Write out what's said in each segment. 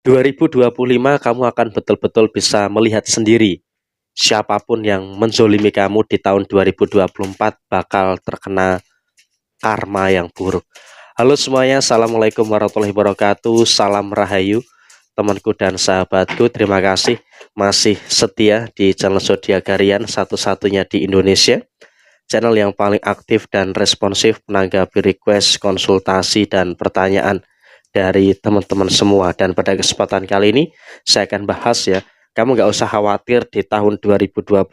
2025 kamu akan betul-betul bisa melihat sendiri siapapun yang menzolimi kamu di tahun 2024 bakal terkena karma yang buruk. Halo semuanya, Assalamualaikum warahmatullahi wabarakatuh. Salam Rahayu temanku dan sahabatku. Terima kasih masih setia di channel Zodiakarian, satu-satunya di Indonesia, channel yang paling aktif dan responsif menanggapi request, konsultasi, dan pertanyaan dari teman-teman semua. Dan pada kesempatan kali ini saya akan bahas ya, kamu nggak usah khawatir di tahun 2025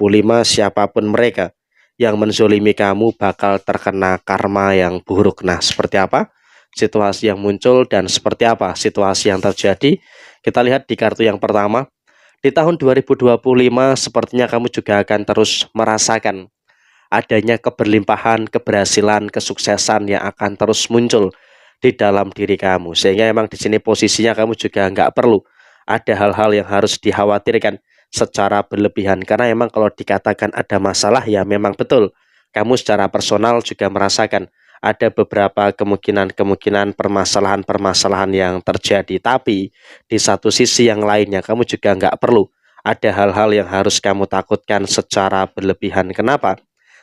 siapapun mereka yang menzolimi kamu bakal terkena karma yang buruk. Nah, seperti apa situasi yang muncul dan seperti apa situasi yang terjadi? Kita lihat di kartu yang pertama. Di tahun 2025 sepertinya kamu juga akan terus merasakan adanya keberlimpahan, keberhasilan, kesuksesan yang akan terus muncul di dalam diri kamu. Sehingga emang di sini posisinya kamu juga nggak perlu ada hal-hal yang harus dikhawatirkan secara berlebihan. Karena emang kalau dikatakan ada masalah ya memang betul. Kamu secara personal juga merasakan ada beberapa kemungkinan permasalahan-permasalahan yang terjadi. Tapi di satu sisi yang lainnya kamu juga nggak perlu ada hal-hal yang harus kamu takutkan secara berlebihan. Kenapa?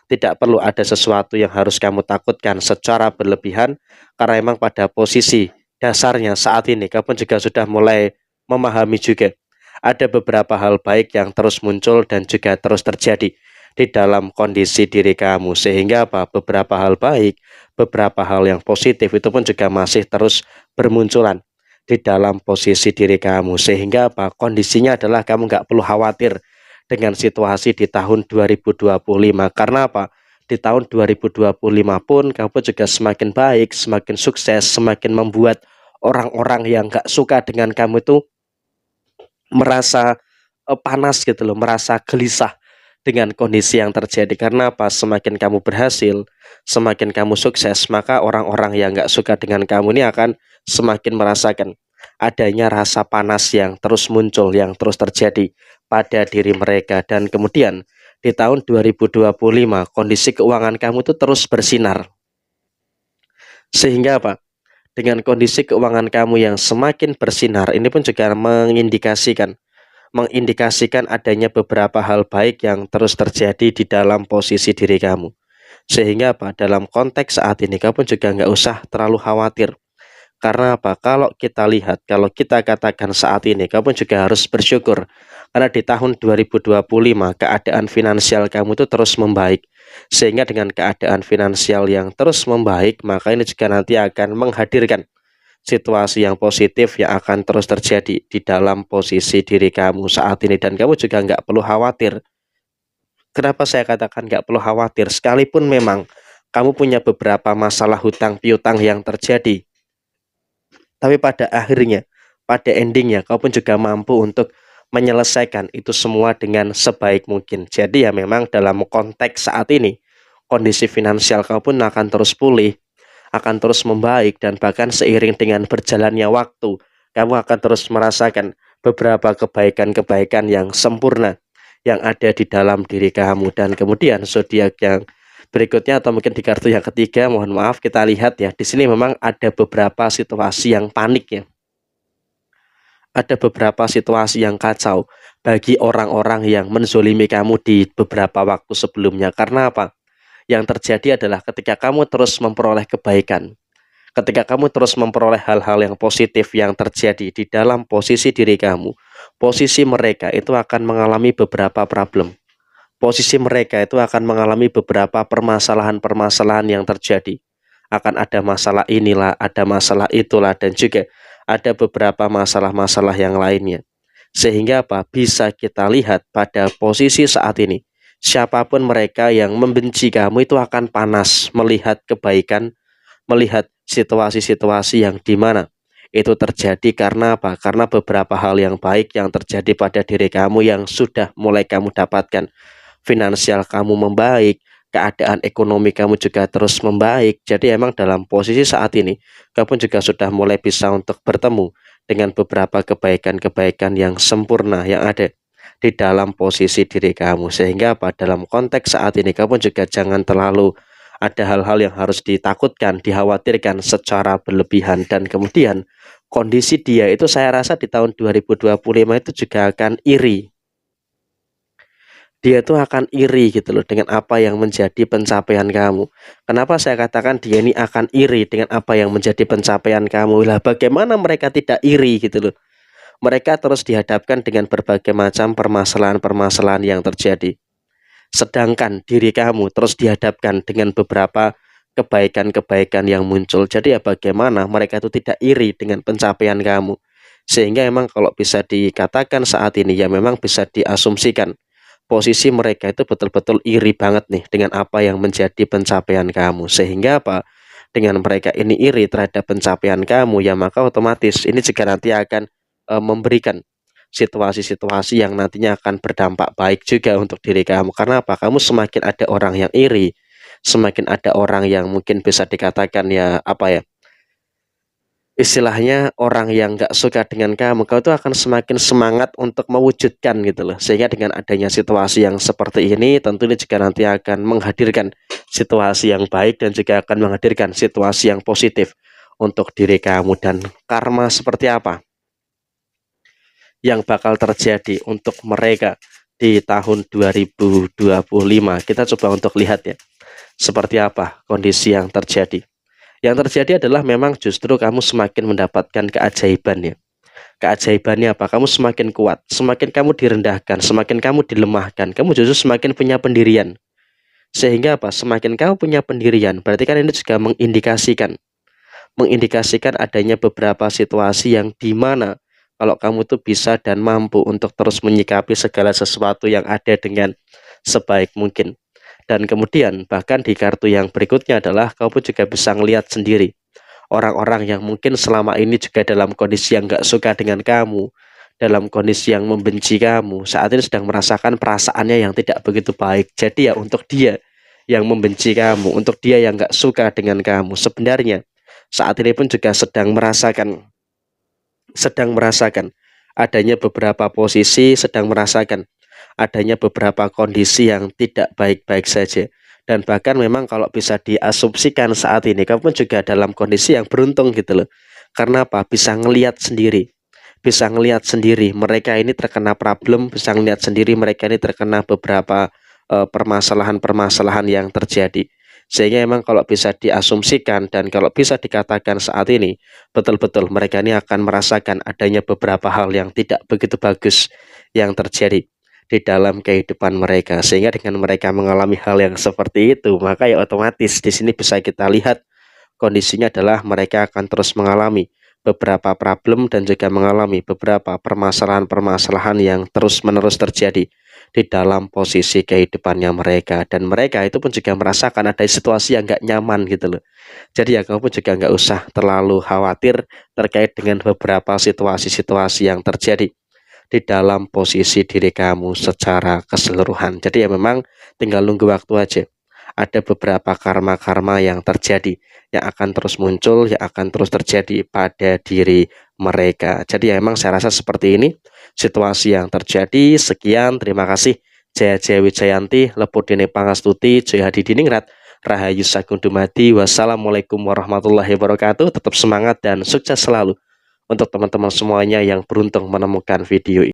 Tidak perlu ada sesuatu yang harus kamu takutkan secara berlebihan, karena memang pada posisi dasarnya saat ini kamu juga sudah mulai memahami juga ada beberapa hal baik yang terus muncul dan juga terus terjadi di dalam kondisi diri kamu, sehingga beberapa hal baik, beberapa hal yang positif itu pun juga masih terus bermunculan di dalam posisi diri kamu, sehingga kondisinya adalah kamu nggak perlu khawatir dengan situasi di tahun 2025. Karena apa? Di tahun 2025 pun kamu juga semakin baik, semakin sukses, semakin membuat orang-orang yang gak suka dengan kamu itu merasa panas gitu loh, merasa gelisah dengan kondisi yang terjadi. Karena apa? Semakin kamu berhasil, semakin kamu sukses, maka orang-orang yang gak suka dengan kamu ini akan semakin merasakan adanya rasa panas yang terus muncul, yang terus terjadi pada diri mereka. Dan kemudian di tahun 2025 kondisi keuangan kamu itu terus bersinar. Sehingga apa? Dengan kondisi keuangan kamu yang semakin bersinar, ini pun juga mengindikasikan adanya beberapa hal baik yang terus terjadi di dalam posisi diri kamu. Sehingga apa? Dalam konteks saat ini kamu juga nggak usah terlalu khawatir. Karena apa? Kalau kita lihat, kalau kita katakan saat ini, kamu juga harus bersyukur. Karena di tahun 2025, keadaan finansial kamu itu terus membaik. Sehingga dengan keadaan finansial yang terus membaik, maka ini juga nanti akan menghadirkan situasi yang positif yang akan terus terjadi di dalam posisi diri kamu saat ini. Dan kamu juga nggak perlu khawatir. Kenapa saya katakan nggak perlu khawatir? Sekalipun memang kamu punya beberapa masalah hutang piutang yang terjadi, tapi pada akhirnya, pada endingnya, kau pun juga mampu untuk menyelesaikan itu semua dengan sebaik mungkin. Jadi ya memang dalam konteks saat ini, kondisi finansial kau pun akan terus pulih, akan terus membaik, dan bahkan seiring dengan berjalannya waktu, kamu akan terus merasakan beberapa kebaikan-kebaikan yang sempurna yang ada di dalam diri kamu. Dan kemudian zodiak yang berikutnya atau mungkin di kartu yang ketiga, mohon maaf, kita lihat ya. Di sini memang ada beberapa situasi yang panik ya. Ada beberapa situasi yang kacau bagi orang-orang yang menzolimi kamu di beberapa waktu sebelumnya. Karena apa? Yang terjadi adalah ketika kamu terus memperoleh kebaikan, ketika kamu terus memperoleh hal-hal yang positif yang terjadi di dalam posisi diri kamu, posisi mereka itu akan mengalami beberapa problem. Posisi mereka itu akan mengalami beberapa permasalahan-permasalahan yang terjadi. Akan ada masalah inilah, ada masalah itulah, dan juga ada beberapa masalah-masalah yang lainnya. Sehingga apa? Bisa kita lihat pada posisi saat ini, siapapun mereka yang membenci kamu itu akan panas melihat kebaikan, melihat situasi-situasi yang dimana itu terjadi. Karena apa? Karena beberapa hal yang baik yang terjadi pada diri kamu yang sudah mulai kamu dapatkan. Finansial kamu membaik, keadaan ekonomi kamu juga terus membaik. Jadi emang dalam posisi saat ini, kamu juga sudah mulai bisa untuk bertemu dengan beberapa kebaikan-kebaikan yang sempurna yang ada di dalam posisi diri kamu. Sehingga dalam konteks saat ini, kamu juga jangan terlalu ada hal-hal yang harus ditakutkan, dikhawatirkan secara berlebihan. Dan kemudian kondisi dia itu saya rasa di tahun 2025 itu juga akan iri. Dia tuh akan iri gitu loh dengan apa yang menjadi pencapaian kamu. Kenapa saya katakan dia ini akan iri dengan apa yang menjadi pencapaian kamu? Lah bagaimana mereka tidak iri gitu loh. Mereka terus dihadapkan dengan berbagai macam permasalahan-permasalahan yang terjadi. Sedangkan diri kamu terus dihadapkan dengan beberapa kebaikan-kebaikan yang muncul. Jadi ya bagaimana mereka itu tidak iri dengan pencapaian kamu. Sehingga memang kalau bisa dikatakan saat ini ya memang bisa diasumsikan posisi mereka itu betul-betul iri banget nih dengan apa yang menjadi pencapaian kamu. Sehingga apa? Dengan mereka ini iri terhadap pencapaian kamu ya maka otomatis ini juga nanti akan memberikan situasi-situasi yang nantinya akan berdampak baik juga untuk diri kamu. Karena apa? Kamu semakin ada orang yang iri, semakin ada orang yang mungkin bisa dikatakan ya apa ya, istilahnya orang yang nggak suka dengan kamu, kau tuh akan semakin semangat untuk mewujudkan gitu loh. Sehingga dengan adanya situasi yang seperti ini, tentu ini juga nanti akan menghadirkan situasi yang baik dan juga akan menghadirkan situasi yang positif untuk diri kamu. Dan karma seperti apa yang bakal terjadi untuk mereka di tahun 2025? Kita coba untuk lihat ya, seperti apa kondisi yang terjadi. Yang terjadi adalah memang justru kamu semakin mendapatkan keajaiban ya. Keajaibannya apa? Kamu semakin kuat, semakin kamu direndahkan, semakin kamu dilemahkan, kamu justru semakin punya pendirian. Sehingga apa? Semakin kamu punya pendirian, berarti kan ini juga mengindikasikan adanya beberapa situasi yang dimana kalau kamu tuh bisa dan mampu untuk terus menyikapi segala sesuatu yang ada dengan sebaik mungkin. Dan kemudian bahkan di kartu yang berikutnya adalah kamu juga bisa melihat sendiri orang-orang yang mungkin selama ini juga dalam kondisi yang gak suka dengan kamu, dalam kondisi yang membenci kamu, saat ini sedang merasakan perasaannya yang tidak begitu baik. Jadi ya untuk dia yang membenci kamu, untuk dia yang gak suka dengan kamu, sebenarnya saat ini pun juga sedang merasakan adanya beberapa posisi, sedang merasakan adanya beberapa kondisi yang tidak baik-baik saja. Dan bahkan memang kalau bisa diasumsikan saat ini kamu pun juga dalam kondisi yang beruntung gitu loh. Karena apa? Bisa ngelihat sendiri. Bisa ngelihat sendiri mereka ini terkena problem, bisa ngelihat sendiri mereka ini terkena beberapa permasalahan-permasalahan yang terjadi. Sehingga memang kalau bisa diasumsikan dan kalau bisa dikatakan saat ini betul-betul mereka ini akan merasakan adanya beberapa hal yang tidak begitu bagus yang terjadi di dalam kehidupan mereka. Sehingga dengan mereka mengalami hal yang seperti itu, maka ya otomatis di sini bisa kita lihat kondisinya adalah mereka akan terus mengalami beberapa problem dan juga mengalami beberapa permasalahan-permasalahan yang terus-menerus terjadi di dalam posisi kehidupannya mereka. Dan mereka itu pun juga merasakan ada situasi yang nggak nyaman gitu loh. Jadi ya kamu pun juga nggak usah terlalu khawatir terkait dengan beberapa situasi-situasi yang terjadi di dalam posisi diri kamu secara keseluruhan. Jadi ya memang tinggal nunggu waktu aja. Ada beberapa karma-karma yang terjadi, yang akan terus muncul, yang akan terus terjadi pada diri mereka. Jadi ya memang saya rasa seperti ini situasi yang terjadi. Sekian, terima kasih. Jaya Jaya Wijayanti, Lepudine Pangastuti, Jaya Hadi Diningrat, Rahayu Sagung Dumadi. Wassalamualaikum warahmatullahi wabarakatuh. Tetap semangat dan sukses selalu untuk teman-teman semuanya yang beruntung menemukan video ini.